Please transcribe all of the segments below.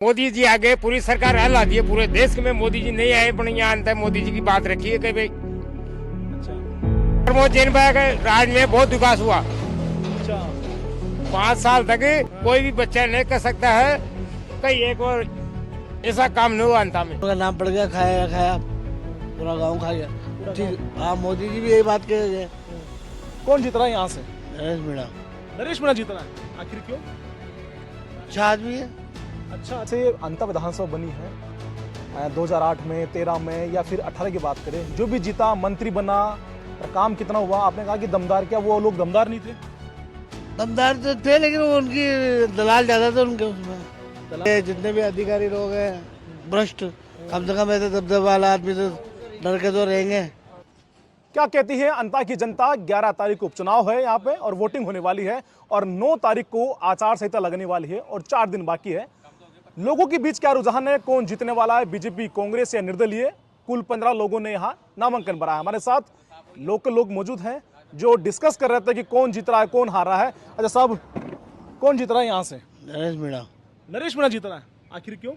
मोदी जी आगे पूरी सरकार हला दी है पूरे देश में। मोदी जी नहीं आए पर यहाँ अंत मोदी जी की बात रखी है कि भाई प्रमोद जैन भाई के राज में बहुत विकास हुआ। 5 साल तक कोई भी बच्चा नहीं कर सकता है कहीं एक और ऐसा काम नहीं हुआ अंता में। उनका नाम पड़ गया, खाया खाया पूरा गांव खा गया। ठीक, हाँ मोदी जी भी यही बात कह रहे हैं। कौन जीत रहा है यहाँ से? नरेश मीणा नरेश मीणा जीत रहा है, आखिर क्यों? अच्छा आदमी है। अच्छा से अंता विधानसभा बनी है 2008 में, 13 में या फिर 18 की बात करें, जो भी जीता मंत्री बना, पर काम कितना हुआ? आपने कहा कि दमदार, क्या वो लोग दमदार नहीं थे? दमदार तो थे लेकिन वो उनकी दलाल ज्यादा थे उनके उसमें। ये जितने भी अधिकारी लोग हैं भ्रष्ट, कम से कम ऐसे दबदबा वाला आदमी तो डर के तो रहेंगे। क्या कहती है अंता की जनता? 11 तारीख को उपचुनाव है यहाँ पे और वोटिंग होने वाली है और 9 तारीख को आचार संहिता लगने वाली है और 4 दिन बाकी है। लोगों के बीच क्या रुझान है? कौन जीतने वाला है, बीजेपी, कांग्रेस या निर्दलीय? कुल 15 लोगों ने यहाँ नामांकन भरा है। हमारे साथ लोकल लोग मौजूद हैं जो डिस्कस कर रहे थे कि कौन जीत रहा है, कौन हार रहा है। अच्छा साहब, कौन जीत रहा है यहाँ से? नरेश मीणा। नरेश मीणा जीत रहा है, आखिर क्यों?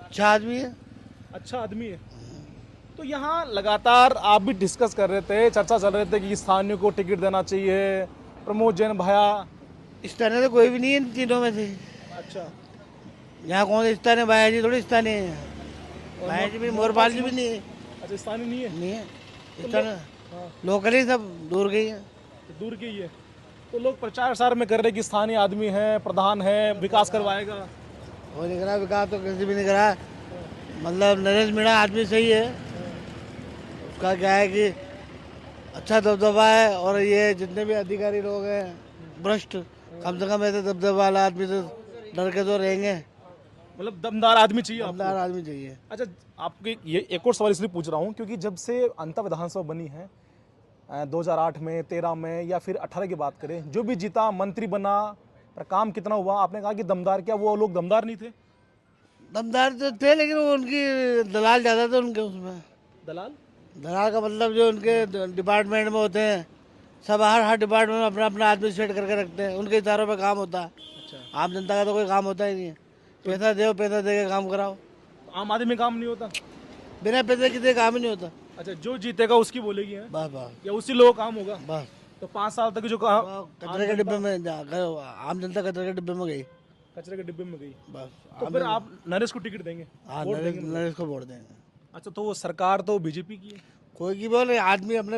अच्छा आदमी है। अच्छा आदमी है। तो यहाँ लगातार आप भी डिस्कस कर रहे थे, चर्चा चल रहे थे कि स्थानीय को टिकट देना चाहिए, प्रमोद जैन भैया। स्थानीय तो कोई भी नहीं है इन तीनों में से। अच्छा, यहाँ कौन सा स्थानीय? भाया जी थोड़ी स्थानीय है। भाया जी भी, मोरपाल जी भी नहीं है। अच्छा स्थानीय नहीं है? नहीं है स्थानीय, लोकल ही सब दूर गई है। तो दूर की है। तो लोग प्रचार प्रसार में कर रहे कि स्थानीय आदमी है, प्रधान है, विकास करवाएगा। वो नहीं करा विकास तो किसी भी नहीं करा। मतलब नरेश मीणा आदमी सही है, उसका क्या है कि अच्छा दबदबा है और ये जितने भी अधिकारी लोग हैं भ्रष्ट, कम से कम ऐसे दबदबा वाला आदमी तो डर के तो रहेंगे। मतलब दमदार आदमी चाहिए आपको। दमदार आदमी चाहिए। अच्छा, आपके ये एक और सवाल इसलिए पूछ रहा हूँ क्योंकि जब से अंता विधानसभा बनी है 2008 में, 13 में या फिर 18 की बात करें, जो भी जीता मंत्री बना, पर काम कितना हुआ? आपने कहा कि दमदार, क्या वो लोग दमदार नहीं थे? दमदार तो थे लेकिन वो उनकी दलाल ज़्यादा थे उनके उसमें। दलाल? दलाल का मतलब जो उनके डिपार्टमेंट में होते हैं, सब हर डिपार्टमेंट में अपना अपना आदमी सेट करके रखते हैं, उनके इशारों पे काम होता है। अच्छा, आम जनता का तो कोई काम होता ही नहीं है। पैसा दो, पैसा दे के काम कराओ। आम आदमी में काम नहीं होता? बिना पैसे किसी काम ही नहीं होता। अच्छा, जो जीतेगा उसकी बोलेगी है बस बस या उसी लोगों का काम होगा? बस। तो 5 साल तक जो कहा कचरे के डिब्बे में आम जनता कचरे के डिब्बे में गई। कचरे के डिब्बे में गई। बस। तो फिर आप नरेश को टिकट देंगे? हाँ, वोट देंगे? नरेश को वोट देंगे। अच्छा, तो वो सरकार तो बीजेपी की है। कोई की बोले आदमी अपने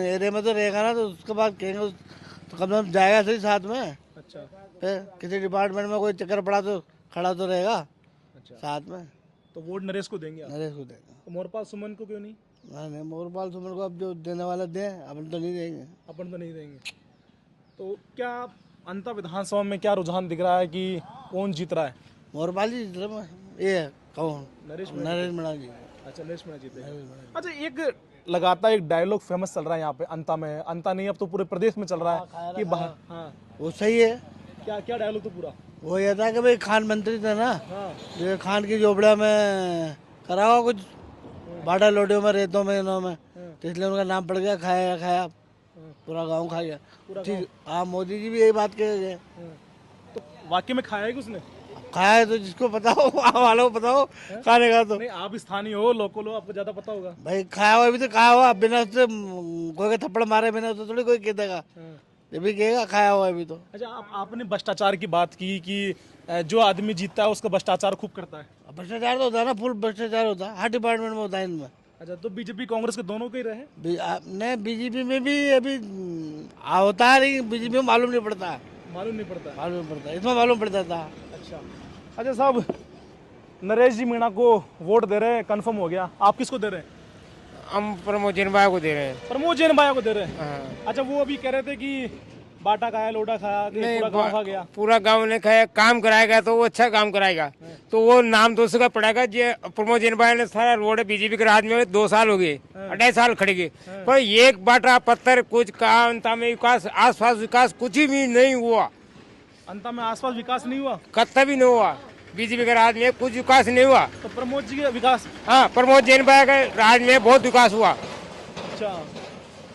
एरिया में तो रहेगा ना, तो उसके बाद कहेंगे तो कम से कम जाएगा सही साथ में। अच्छा फिर किसी डिपार्टमेंट में कोई चक्कर पड़ा तो खड़ा तो रहेगा अच्छा, साथ में। तो वोट नरेश को देंगे आप? नरेश को देंगे। तो मोरपाल सुमन को क्यों नहीं? नहीं, मोरपाल सुमन को अब जो देने वाले दें, अपन तो नहीं देंगे। अपन तो नहीं देंगे। तो क्या अंता विधानसभा में क्या रुझान दिख रहा है कि कौन जीत रहा है? मोरपाल जी ये कौन? नरेश मीणा जी। अच्छा, नरेश मीणा जीते। अच्छा, एक लगातार एक डायलॉग फेमस चल रहा है यहाँ पे अंता में, अंता नहीं अब तो पूरे प्रदेश में चल रहा है कि बाहर। हाँ, वो सही है। क्या क्या डायलॉग तो पूरा वो ये था कि भाई खान मंत्री था ना, हाँ जो खान की झोपड़ा में करा हुआ कुछ बाड़ा लोटियों में, रेतों में, इनों में, तो इसलिए उनका नाम पड़ गया, खाया खाया पूरा गांव खा गया। ठीक, हाँ मोदी जी भी यही बात कह रहे हैं। तो वाकई में खाया है कि उसने? खाया है तो जिसको पता हो, वहाँ वालों को पता हो खाने का। तो नहीं, आप स्थानीय हो, लोकल हो, आपको ज्यादा पता होगा। भाई खाया हुआ भी तो खाया हुआ, बिना उससे कोई का थप्पड़ मारे बिना उससे थोड़ी कोई कह देगा। ये भी कहेगा खाया हुआ है भी तो। अच्छा, आपने भ्रष्टाचार की बात की कि जो आदमी जीतता है उसका भ्रष्टाचार खूब करता है। भ्रष्टाचार तो होता है ना, फुल भ्रष्टाचार होता है, हर डिपार्टमेंट में होता है इनमें। अच्छा, तो बीजेपी कांग्रेस के दोनों के ही रहे? नहीं, बीजेपी में भी अभी होता है, लेकिन बीजेपी में मालूम नहीं पड़ता है। मालूम नहीं पड़ता? मालूम नहीं पड़ता, इसमें मालूम पड़ता था। अच्छा अच्छा साहब, नरेश जी मीणा को वोट दे रहे हैं, कंफर्म हो गया। आप किसको दे रहे हैं? हम प्रमोद जैन भाई को दे रहे हैं। प्रमोद जैन भाई को दे रहे हैं? हाँ। अच्छा, वो अभी कह रहे थे कि बाटा खाया, लोटा खाया, कि पूरा गांव खा गया। पूरा गांव ने खाया, काम कराएगा तो वो अच्छा काम कराएगा, तो वो नाम तो उसका पड़ेगा। ये प्रमोद जैन भाई ने सारा रोड बीजेपी के राज में 2 साल हो गए, 2.5 साल खड़े गए, पर एक बाटा पत्थर कुछ काम अंता में विकास, आसपास विकास कुछ भी नहीं हुआ। अंता में आसपास विकास नहीं हुआ? कत्ता भी नहीं हुआ। बीजेपी के राज में कुछ विकास नहीं हुआ। तो प्रमोद जी का विकास? हाँ, प्रमोद जैन भाई के राज में बहुत विकास हुआ। अच्छा,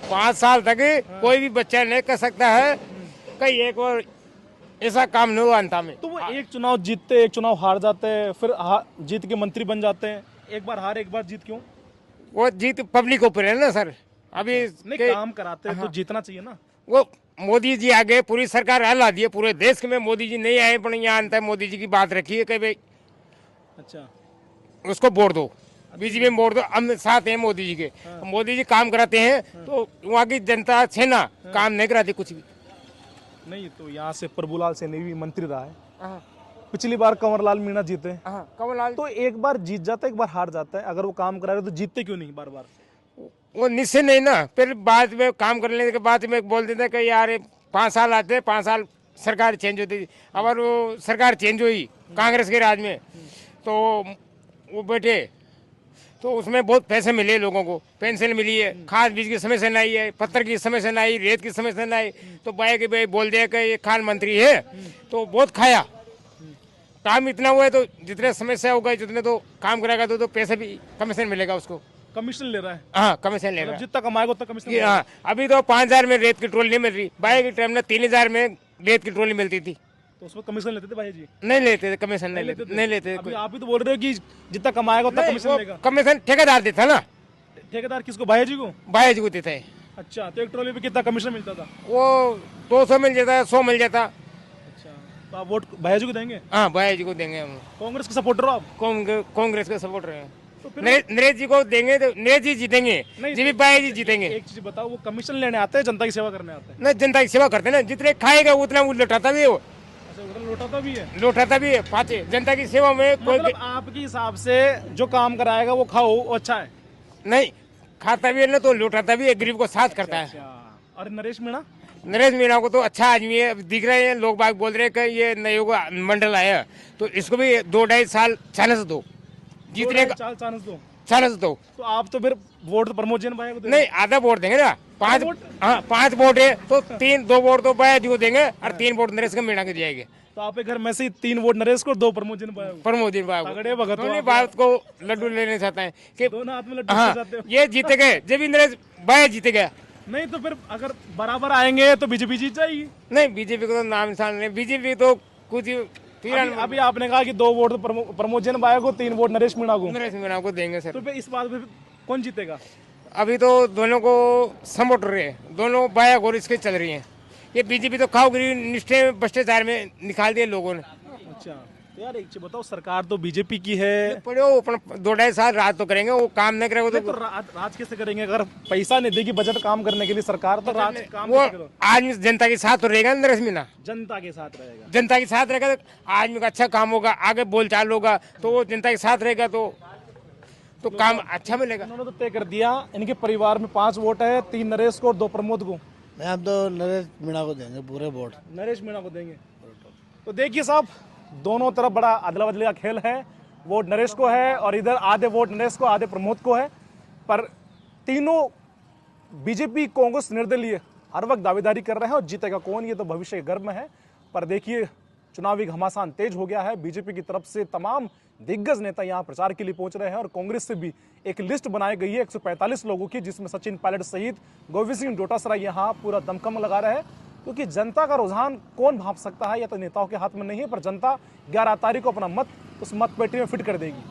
5 साल तक कोई भी बच्चा नहीं कर सकता है कहीं एक और ऐसा काम नहीं हुआ अंता में। तो वो एक चुनाव जीतते, एक चुनाव हार जाते हैं, फिर जीत के मंत्री बन जाते हैं, एक बार हार एक बार जीत, क्यों? वो जीत पब्लिक ऊपर है ना सर। अभी नहीं, काम कराते हैं तो जीतना चाहिए ना। वो मोदी जी आ गए, पूरी सरकार हला दी है पूरे देश में। मोदी जी नहीं आए, पर यहाँ अंत मोदी जी की बात रखी है कि भाई अच्छा, उसको वोट दो, बीजेपी में वोट दो, हम साथ हैं मोदी जी के। मोदी जी काम कराते हैं तो वहाँ की जनता सेना काम नहीं कराती कुछ भी। नहीं तो यहाँ से प्रभुलाल सैनी भी मंत्री रहा है, पिछली बार कंवरलाल मीणा जीते, कमललाल तो एक बार जीत जाता है एक बार हार जाता है। अगर वो काम करा रहे तो जीतते क्यों नहीं बार बार? वो निश्चय नहीं ना, फिर बाद में काम करने के बाद में बोल देते कि यार 5 साल आते, 5 साल सरकार चेंज होती थी। अगर वो सरकार चेंज हुई कांग्रेस के राज में तो वो बैठे तो उसमें बहुत पैसे मिले लोगों को, पेंशन मिली है, खाद बीज की समस्या नहीं आई है, पत्थर की समस्या नहीं आई, रेत की समस्या नहीं आई। तो भाई के भाई बोल दिया कि ये खान मंत्री है तो बहुत खाया, काम इतना हुआ है तो जितने समस्या होगा जितने तो काम कराएगा तो पैसे भी कमीशन मिलेगा उसको। कमीशन ले रहा है, हाँ कमीशन लेगा, जितना कमाएगा उतना कमीशन। हाँ अभी तो 5,000 में रेत की ट्रोली नहीं मिल रही, भाई के टाइम में 3,000 में रेत की ट्रोली मिलती थी। तो उसमें कमीशन लेते थे भाई जी? नहीं लेते थे कमीशन, नहीं लेते अभी आप भी तो बोल रहे हो कि जितना कमाएगा उतना कमीशन लेगा। कमीशन ठेकेदार देता ना। ठेकेदार किसको? भाई जी को? भाई जी को देता है। अच्छा, तो एक ट्रॉली पे कितना कमीशन मिलता था? वो 200 मिल जाता है, 100 मिल जाता। अच्छा, तो आप वोट भाई जी को देंगे? हाँ भाई जी को देंगे हम। कांग्रेस के सपोर्टर हो आप? कांग्रेस के सपोर्टर हैं तो फिर नरेश जी को देंगे तो नरेश जी जीतेंगे, जी भाई जी जीतेंगे। एक चीज बताओ, वो कमीशन लेने आते हैं जनता की सेवा करने आते हैं? ना जनता की सेवा करते हैं ना, जितने खाएगा उतना वो लौटाता भी है, वो अच्छा, उधर लौटाता भी है? लौटाता भी है। पाचे जनता की सेवा में कोई मतलब आपके हिसाब से जो काम कराएगा वो खाओ, वो अच्छा है? नहीं, खाता भी है ना तो लौटाता भी है, गरीब को साथ करता है। अच्छा, और नरेश मीणा? नरेश मीणा को तो अच्छा आदमी है, दिख रहे हैं लोग बाग बोल रहे हैं कि ये नयोग मंडल आया तो इसको भी 2-2.5 साल चांस दो जीतने का, चांस दो। चांस दो। तो आप तो फिर वोट तो प्रमोद जैन भाई को नहीं, आधा वोट देंगे ना, 5 वोट है तो 2 वोट तो भाई जी को देंगे और 3 वोट नरेश के मीणा के जाएंगे। तो आप घर में से 3 वोट नरेश को, 2 प्रमोद जैन भाई को। प्रमोद जी भाई तगड़े भगत हो आप। बात को लड्डू लेने चाहते हैं कि दोनों हाथ में लड्डू हाँ चाहते हो। ये जीते गए, जब भी नरेश भाई जीते गए। नहीं तो फिर अगर बराबर आएंगे तो बीजेपी जीत जाएगी। नहीं, बीजेपी को तो नाम निशान नहीं, बीजेपी तो कुछ अभी आपने कहा कि 2 वोट तो प्रमोद जैन भाई को, 3 वोट नरेश मीणा को। नरेश मीणा को देंगे सर। तो फिर इस बात में कौन जीतेगा? अभी तो दोनों को सपोर्ट रहे हैं, दोनों बाया घोर इसके चल रही हैं। ये बीजेपी तो खाओगिरी निष्ठे भ्रष्टाचार में निकाल दिए लोगों ने। अच्छा, तो यार एक चीज बताओ, सरकार तो बीजेपी की है, पड़े अपन 2-2.5 साल राज तो करेंगे, वो काम नहीं करेगा तो राज कैसे करेंगे? अगर पैसा नहीं देगी बजट काम करने के लिए सरकार, तो राज काम वो कैसे करेगा? आदमी जनता के साथ तो रहेगा नरेश मीणा, जनता के साथ रहेगा। जनता के साथ रहेगा तो आदमी का अच्छा काम होगा, आगे बोलचाल होगा तो वो जनता के साथ रहेगा तो काम अच्छा मिलेगा। उन्होंने तो तय कर दिया, इनके परिवार में 5 वोट है, 3 नरेश को और 2 प्रमोद को। नहीं, हम तो नरेश मीणा को देंगे पूरे वोट। नरेश मीणा को देंगे। तो देखिए साहब, दोनों तरफ बड़ा अदला बदली का खेल है। वोट नरेश को है और इधर आधे वोट नरेश को, आधे प्रमोद को है। पर तीनों बीजेपी कांग्रेस निर्दलीय हर वक्त दावेदारी कर रहे हैं और जीतेगा कौन ये तो भविष्य के गर्भ में है। पर देखिए, चुनावी घमासान तेज हो गया है। बीजेपी की तरफ से तमाम दिग्गज नेता यहां प्रचार के लिए पहुंच रहे हैं और कांग्रेस से भी एक लिस्ट बनाई गई है 145 लोगों की, जिसमें सचिन पायलट सहित गोविंद सिंह डोटासरा यहां पूरा दमखम लगा रहे हैं। क्योंकि जनता का रुझान कौन भांप सकता है, या तो नेताओं के हाथ में नहीं है, पर जनता 11 तारीख को अपना मत उस मत पेटी में फिट कर देगी।